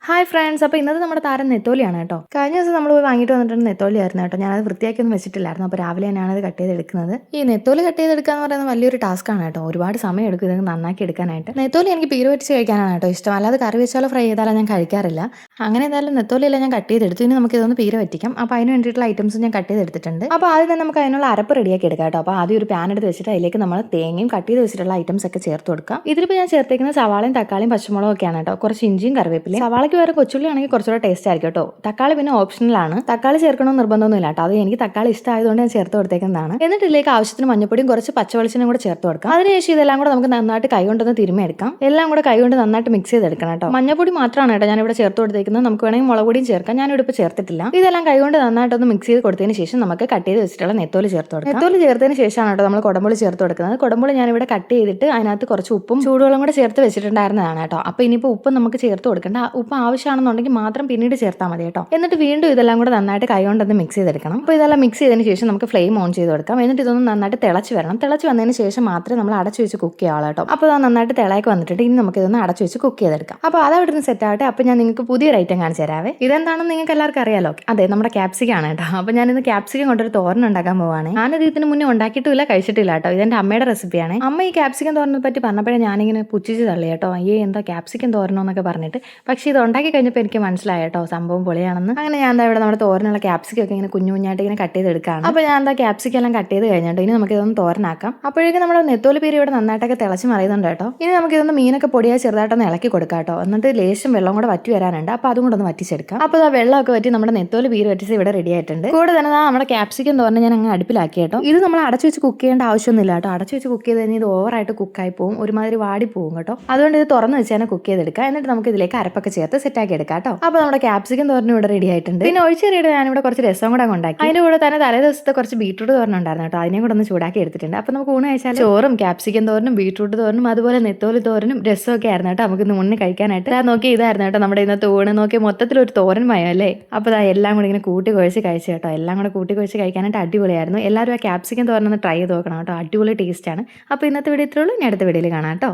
Hi friends, അപ്പോൾ ഇന്നത്തെ നമ്മുടെ താരം നെത്തോലിയാണ് കേട്ടോ. കഴിഞ്ഞ ദിവസം നമ്മൾ പോയി വാങ്ങിയിട്ട് വന്നിട്ടുണ്ട് നെത്തോലിയായിരുന്നു കേട്ടോ. ഞാനത് വൃത്തിയാക്കിയൊന്നും വെച്ചിട്ടില്ലായിരുന്നു. അപ്പോൾ രാവിലെ തന്നെയാണ് അത് കട്ട് ചെയ്തെടുക്കുന്നത്. ഈ നെത്തോലി കട്ട് ചെയ്തെടുക്കുക എന്ന് പറയുന്നത് വലിയൊരു ടാസ്ക്കാണ് കേട്ടോ. ഒരുപാട് സമയം എടുക്കും ഇത് നന്നാക്കി എടുക്കാനായിട്ട്. നെത്തോലി എനിക്ക് പീര് വെച്ച് കഴിക്കാനാണ് കേട്ടോ ഇഷ്ടം. അല്ലാതെ കറി വെച്ചാലോ ഫ്രൈ ചെയ്താലോ ഞാൻ കഴിക്കാറില്ല. അങ്ങനെ എന്തായാലും നെത്തോലിയെല്ലാം ഞാൻ കട്ട് ചെയ്തെടുത്തു. ഇനി നമുക്ക് ഇതൊന്ന് പീര വറ്റിക്കാം. അപ്പോൾ അതിന് വേണ്ടിയിട്ടുള്ള ഐറ്റംസ് ഞാൻ കട്ട് ചെയ്തെടുത്തിട്ടുണ്ട്. അപ്പോൾ ആദ്യം തന്നെ നമുക്ക് അതിനുള്ള അരപ്പ് റെഡിയാക്കി എടുക്കാം കേട്ടോ. അപ്പോൾ ആദ്യം ഒരു പാൻ എടുത്ത് വെച്ചിട്ട് അതിലേക്ക് നമ്മൾ തേങ്ങയും കട്ട് ചെയ്ത് വെച്ചിട്ടുള്ള ഐറ്റംസ് ഒക്കെ ചേർത്ത് കൊടുക്കാം. ഇതിലിപ്പോൾ ഞാൻ ചേർത്തേക്കുന്ന സവാളയും തക്കാളിയും പച്ചമുളകും ഒക്കെയാണ് കേട്ടോ. കുറച്ച് ഇഞ്ചിയും കറിവേപ്പിലയും. സവാളയ്ക്ക് വേറെ കൊച്ചുള്ളി ആണെങ്കിൽ കുറച്ചുകൂടെ ടേസ്റ്റ് ആയിരിക്കും കേട്ടോ. തക്കാളി പിന്നെ ഓപ്ഷണലാണ്. തക്കാളി ചേർക്കണമെന്ന് നിർബന്ധമൊന്നുമില്ല കേട്ടോ. അത് എനിക്ക് തക്കാളി ഇഷ്ടമായതുകൊണ്ട് ഞാൻ ചേർത്ത് കൊടുത്തേക്കുന്നതാണ്. എന്നിട്ട് ഇതിലേക്ക് ആവശ്യത്തിന് മഞ്ഞപ്പൊടിയും കുറച്ച് പച്ചവെളിച്ചെണ്ണയും കൂടെ ചേർത്ത് കൊടുക്കാം. അതിനുശേഷം ഇതെല്ലാം കൂടെ നമുക്ക് നന്നായിട്ട് കൈ കൊണ്ടൊന്ന് തിരുമ്മിയെടുക്കാം. എല്ലാം കൂടെ കൈ കൊണ്ട് നന്നായിട്ട് മിക്സ് ചെയ്തെടുക്കണം കേട്ടോ. മഞ്ഞപ്പൊടി മാത്രമാണ് കേട്ടോ ഞാനിവിടെ ചേർത്ത് കൊടുത്തേക്കുന്നത്. നമുക്ക് വേണമെങ്കിൽ മുളക് പൊടിയും ചേർക്കാം. ഞാനിവിടെ ഇപ്പോൾ ചേർത്തിട്ടില്ല. ഇതെല്ലാം കൈ കൊണ്ട് നന്നായിട്ടൊന്ന് മിക്സ് ചെയ്ത് കൊടുത്തതിന് ശേഷം നമുക്ക് കട്ട് ചെയ്ത് വെച്ചിട്ടുള്ള നെത്തോലി ചേർത്ത് കൊടുക്കാം. നെത്തോലി ചേർത്തതിന് ശേഷമാണ് കേട്ടോ നമ്മൾ കുടമ്പുളി ചേർത്ത് കൊടുക്കുന്നത്. കുടമ്പുളി ഞാനിവിടെ കട്ട് ചെയ്തിട്ട് അതിനകത്ത് കുറച്ച് ഉപ്പും ചൂടുവെള്ളം കൂടെ ചേർത്ത് വെച്ചിട്ടുണ്ടായിരുന്നതാണ് കേട്ടോ. അപ്പോൾ ഇനിയിപ്പോൾ ഉപ്പ് നമുക്ക് ചേർത്ത് കൊടുക്കേണ്ട. ഉപ്പ് ആവശ്യമാണെന്നുണ്ടെങ്കിൽ മാത്രം പിന്നീട് ചേർത്താൽ മതി കേട്ടോ. എന്നിട്ട് വീണ്ടും ഇതെല്ലാം കൂടെ നന്നായിട്ട് കൈ കൊണ്ടൊന്ന് മിക്സ് ചെയ്തെടുക്കണം. അപ്പോൾ ഇതെല്ലാം മിക്സ് ചെയ്തതിന് ശേഷം നമുക്ക് ഫ്ലെയിം ഓൺ ചെയ്ത് കൊടുക്കാം. എന്നിട്ട് ഇതൊന്ന് നന്നായിട്ട് തിളച്ച് വരണം. തിളച്ച് വന്നതിന് ശേഷം മാത്രമേ നമ്മൾ അടച്ചു വെച്ച് കുക്ക് ചെയ്യാവുള്ളൂ കേട്ടോ. അപ്പോൾ അത് നന്നായിട്ട് തിളയൊക്കെ വന്നിട്ടുണ്ട്. ഇനി നമുക്ക് ഇതൊന്ന് അടച്ചു വെച്ച് കുക്ക് ചെയ്തെടുക്കാം. അപ്പോൾ അത് അവിടെ നിന്ന് സെറ്റ് ആവട്ടെ. അപ്പോൾ ഞാൻ നിങ്ങൾക്ക് പുതിയൊരു ഐറ്റം കാണിച്ചു തരാവേ. ഇതെന്താണെന്ന് നിങ്ങൾക്ക് എല്ലാവർക്കും അറിയാലോ. അതെ, നമ്മുടെ ക്യാപ്സിക്കം ആണ് കേട്ടോ. അപ്പോൾ ഞാനിന്ന് ക്യാപ്സിക്കം കൊണ്ടൊരു തോരൻ ഉണ്ടാക്കാൻ പോവാണ്. ഞാനത് ഇതിന് മുന്നേ ഉണ്ടാക്കിയിട്ടില്ല, കഴിച്ചിട്ടില്ല കേട്ടോ. ഇതെന്റെ അമ്മയുടെ റെസിപ്പിയാണ്. അമ്മ ഈ ക്യാപ്സിക്കം തോരനെ പറ്റി പറഞ്ഞപ്പോഴേ ഞാനിങ്ങനെ പുച്ഛിച്ച് തള്ളി കേട്ടോ. അയ്യേ, എന്താ ക്യാപ്സിക്കം തോരനോ എന്നൊക്കെ പറഞ്ഞിട്ട്. പക്ഷേ ഇത് ഉണ്ടാക്കി കഴിഞ്ഞപ്പോൾ എനിക്ക് മനസ്സിലായി കേട്ടോ സംഭവം പൊളിയാണെന്ന്. അങ്ങനെ ഞാൻ എന്താ ഇവിടെ നമ്മുടെ തോരനുള്ള ക്യാപ്സിക്കം ഒക്കെ ഇങ്ങനെ കുഞ്ഞു കുഞ്ഞായിട്ട് ഇങ്ങനെ കട്ട് ചെയ്തെടുക്കുകയാണ്. അപ്പോൾ ഞാൻ എന്താ ക്യാപ്സിക്കം എല്ലാം കട്ട് ചെയ്ത് കഴിഞ്ഞിട്ട് ഇനി നമുക്ക് ഇതൊന്ന് തോരനാക്കാം. അപ്പോഴേക്കും നമ്മുടെ നെത്തോലി പീരി ഇവിടെ നന്നായിട്ടൊക്കെ തിളച്ച് മറിയുന്നുണ്ട് കേട്ടോ. ഇനി നമുക്ക് ഇതൊന്ന് മീനൊക്കെ പൊടിയായി ചെറുതായിട്ടൊന്ന് ഇളക്കി കൊടുക്കാം കേട്ടോ. എന്നിട്ട് ലേശം വെള്ളം കൂടെ വറ്റി വരാനുണ്ട്. അപ്പോൾ അതും കൂടെ ഒന്ന് വറ്റിച്ചെടുക്കാം. അപ്പോൾ ആ വെള്ളമൊക്കെ വറ്റി നമ്മുടെ നെത്തോലി പീരി വറ്റിച്ച് ഇവിടെ റെഡി ആയിട്ടുണ്ട്. കൂടെ തന്നെ നമ്മുടെ ക്യാപ്സിക്കം തോരൻ ഞാൻ അങ്ങ് അടുപ്പിലാക്കി കേട്ടോ. ഇത് നമ്മൾ അടച്ചു വെച്ച് കുക്ക് ചെയ്യേണ്ട ആവശ്യമൊന്നുമില്ല കേട്ടോ. അടച്ചു വെച്ച് കുക്ക് ചെയ്ത് കഴിഞ്ഞാൽ ഇത് ഓവറായിട്ട് കുക്കായി പോകും, ഒരുമാതിരി വാടി പോകും കേട്ടോ. അതുകൊണ്ട് ഇത് തുറന്ന് വെച്ച് തന്നെ കുക്ക് ചെയ്തെടുക്കുക. എന്നിട്ട് നമുക്ക് ഇതിലേക്ക് അരപ്പൊക്കെ ചേർത്ത് സെറ്റാക്കി എടുക്കാം കേട്ടോ. അപ്പോൾ നമ്മുടെ ക്യാപ്സിക്കം തോരൻ ഇവിടെ റെഡി ആയിട്ടുണ്ട്. പിന്നെ ഒഴിച്ചെറിയുടെ ഞാനിവിടെ കുറച്ച് രസം കൂടെ ഉണ്ടാക്കി. അതിന്റെ കൂടെ തന്നെ തലേ ദിവസത്തെ കുറച്ച് ബീട്രൂട്ട് തോരൻ ഉണ്ടായിരുന്നു കേട്ടോ. അതിനെ കൂടെ ഒന്ന് ചൂടാക്കി എടുത്തിട്ടുണ്ട്. അപ്പോൾ നമുക്ക് ഊണ് കഴിച്ചാൽ ചോറും ക്യാപ്സിക്കം തോരനും ബീട്രൂട്ട് തോരനും അതുപോലെ നെത്തോലി തോരനും രസമൊക്കെ ആയിരുന്നു കേട്ടോ. നമുക്ക് ഇന്ന് ഊണിന് കഴിക്കാനായിട്ട് നോക്കി ഇതായിരുന്നു കേട്ടോ നമ്മുടെ ഇന്നത്തെ ഊണ്. നോക്കി മൊത്തത്തിലൊരു തോരൻ മയം അല്ലേ. അപ്പോൾ എല്ലാം കൂടി ഇങ്ങനെ കൂട്ടി കുഴച്ച് കഴിച്ചു കേട്ടോ. എല്ലാം കൂടെ കൂട്ടി കുഴച്ച് കഴിക്കാനായിട്ട് അടിപൊളിയായിരുന്നു. എല്ലാവരും ആ ക്യാപ്സിക്കം തോരൻ ഒന്ന് ട്രൈ ചെയ്ത് നോക്കണം കേട്ടോ. അടിപൊളി ടേസ്റ്റാണ്. അപ്പോൾ ഇന്നത്തെ വീഡിയോ ഇത്രയുള്ളൂ. ഇനി അടുത്ത വീഡിയോയിൽ കാണാം കേട്ടോ.